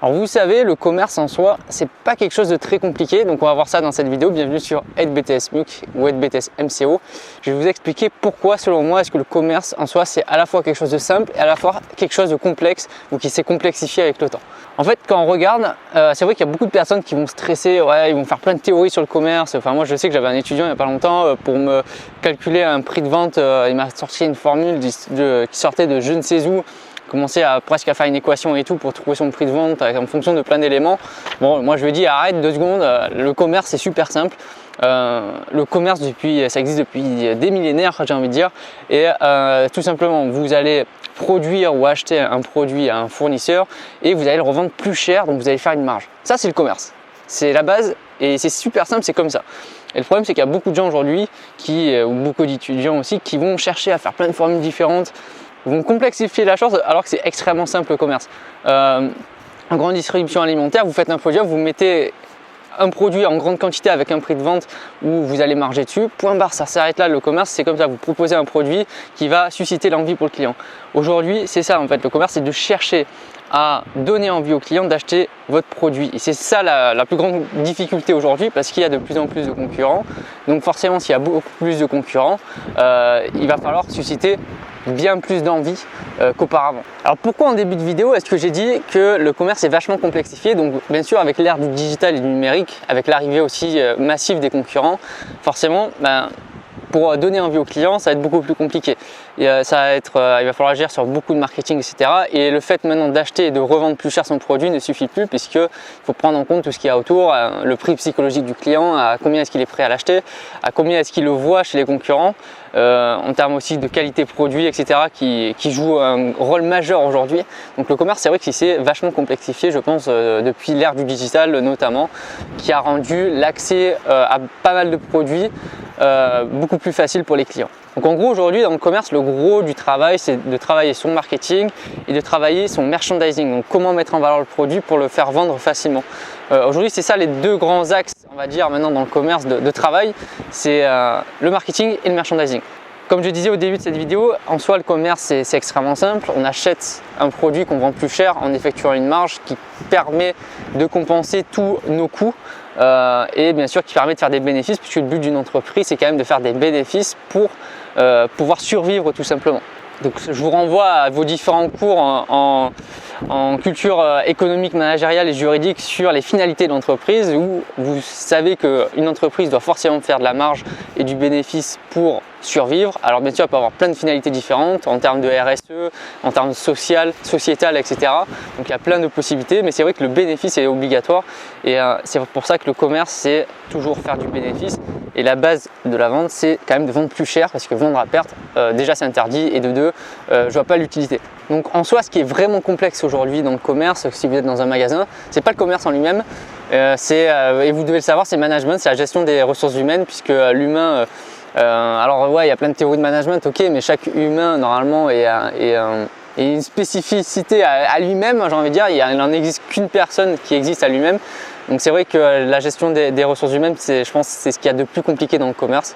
Alors vous savez, le commerce en soi, c'est pas quelque chose de très compliqué, donc on va voir ça dans cette vidéo. Bienvenue sur AideBTS MUC ou AideBTS MCO. Je vais vous expliquer pourquoi, selon moi, est-ce que le commerce en soi, c'est à la fois quelque chose de simple et à la fois quelque chose de complexe ou qui s'est complexifié avec le temps. En fait, quand on regarde, c'est vrai qu'il y a beaucoup de personnes qui vont stresser, ouais, ils vont faire plein de théories sur le commerce. Enfin, moi, je sais que j'avais un étudiant il n'y a pas longtemps, pour me calculer un prix de vente, il m'a sorti une formule qui sortait de je ne sais où. Commencer presque à faire une équation et tout pour trouver son prix de vente en fonction de plein d'éléments. Bon, moi je lui ai dit arrête 2 secondes, le commerce c'est super simple. Le commerce ça existe depuis des millénaires, j'ai envie de dire, et tout simplement vous allez produire ou acheter un produit à un fournisseur et vous allez le revendre plus cher, donc vous allez faire une marge. Ça c'est le commerce, c'est la base et c'est super simple, c'est comme ça. Et le problème c'est qu'il y a beaucoup de gens aujourd'hui ou beaucoup d'étudiants aussi qui vont chercher à faire plein de formules différentes, vont complexifier la chose alors que c'est extrêmement simple le commerce. En grande distribution alimentaire, vous faites un produit, vous mettez un produit en grande quantité avec un prix de vente où vous allez marger dessus, point barre, ça s'arrête là. Le commerce c'est comme ça, vous proposez un produit qui va susciter l'envie pour le client. Aujourd'hui c'est ça en fait, le commerce c'est de chercher à donner envie au client d'acheter votre produit. Et c'est ça la plus grande difficulté aujourd'hui parce qu'il y a de plus en plus de concurrents. Donc forcément s'il y a beaucoup plus de concurrents, il va falloir susciter bien plus d'envie qu'auparavant. Alors pourquoi en début de vidéo est-ce que j'ai dit que le commerce est vachement complexifié? Donc bien sûr avec l'ère du digital et du numérique, avec l'arrivée aussi massive des concurrents, forcément pour donner envie aux clients, ça va être beaucoup plus compliqué. Et, il va falloir agir sur beaucoup de marketing, etc. Et le fait maintenant d'acheter et de revendre plus cher son produit ne suffit plus puisqu'il faut prendre en compte tout ce qu'il y a autour, le prix psychologique du client, à combien est-ce qu'il est prêt à l'acheter, à combien est-ce qu'il le voit chez les concurrents, en termes aussi de qualité produit, etc. qui joue un rôle majeur aujourd'hui. Donc le commerce, c'est vrai qu'il s'est vachement complexifié, je pense, depuis l'ère du digital notamment, qui a rendu l'accès à pas mal de produits beaucoup plus facile pour les clients. Donc en gros aujourd'hui dans le commerce, le gros du travail c'est de travailler son marketing et de travailler son merchandising, donc comment mettre en valeur le produit pour le faire vendre facilement. Aujourd'hui c'est ça les deux grands axes on va dire maintenant dans le commerce de travail, c'est le marketing et le merchandising. Comme je disais au début de cette vidéo, en soi le commerce c'est extrêmement simple, on achète un produit qu'on vend plus cher en effectuant une marge qui permet de compenser tous nos coûts et bien sûr qui permet de faire des bénéfices puisque le but d'une entreprise c'est quand même de faire des bénéfices pour pouvoir survivre tout simplement. Donc je vous renvoie à vos différents cours en culture économique, managériale et juridique sur les finalités de l'entreprise où vous savez qu'une entreprise doit forcément faire de la marge et du bénéfice pour survivre. Alors bien sûr, elle peut avoir plein de finalités différentes en termes de RSE, en termes social, sociétal, etc. Donc il y a plein de possibilités, mais c'est vrai que le bénéfice est obligatoire et c'est pour ça que le commerce, c'est toujours faire du bénéfice. Et la base de la vente, c'est quand même de vendre plus cher parce que vendre à perte, déjà c'est interdit et de deux, je vois pas l'utilité. Donc en soi, ce qui est vraiment complexe aujourd'hui dans le commerce, si vous êtes dans un magasin, c'est pas le commerce en lui-même, et vous devez le savoir, c'est le management, c'est la gestion des ressources humaines puisque l'humain alors ouais, il y a plein de théories de management, ok, mais chaque humain normalement est une spécificité à lui-même, j'ai envie de dire, il n'en existe qu'une personne qui existe à lui-même. Donc c'est vrai que la gestion des ressources humaines, je pense c'est ce qu'il y a de plus compliqué dans le commerce.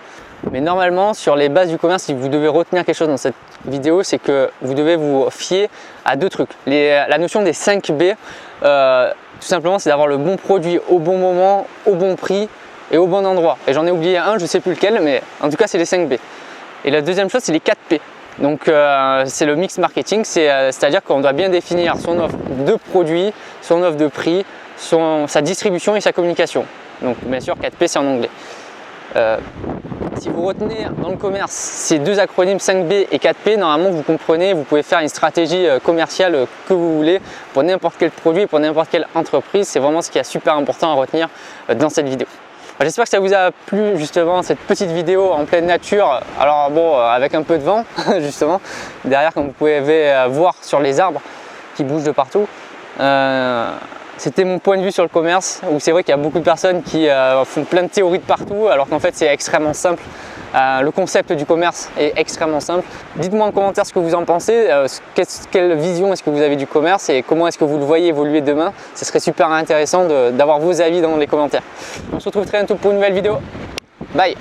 Mais normalement, sur les bases du commerce, si vous devez retenir quelque chose dans cette vidéo, c'est que vous devez vous fier à deux trucs. La notion des 5 B, tout simplement, c'est d'avoir le bon produit au bon moment, au bon prix, et au bon endroit. Et j'en ai oublié un, je ne sais plus lequel, mais en tout cas c'est les 5 B. Et la deuxième chose c'est les 4 P. Donc c'est le mix marketing, c'est-à-dire qu'on doit bien définir son offre de produits, son offre de prix, sa distribution et sa communication. Donc bien sûr 4 P c'est en anglais. Si vous retenez dans le commerce ces deux acronymes 5B et 4P, normalement vous comprenez, vous pouvez faire une stratégie commerciale que vous voulez pour n'importe quel produit, pour n'importe quelle entreprise. C'est vraiment ce qui est super important à retenir dans cette vidéo. J'espère que ça vous a plu justement cette petite vidéo en pleine nature, alors bon avec un peu de vent justement, derrière comme vous pouvez voir sur les arbres qui bougent de partout. C'était mon point de vue sur le commerce où c'est vrai qu'il y a beaucoup de personnes qui font plein de théories de partout alors qu'en fait c'est extrêmement simple. Le concept du commerce est extrêmement simple. Dites-moi en commentaire ce que vous en pensez, quelle vision est-ce que vous avez du commerce et comment est-ce que vous le voyez évoluer demain. Ce serait super intéressant d'avoir vos avis dans les commentaires. On se retrouve très bientôt pour une nouvelle vidéo. Bye!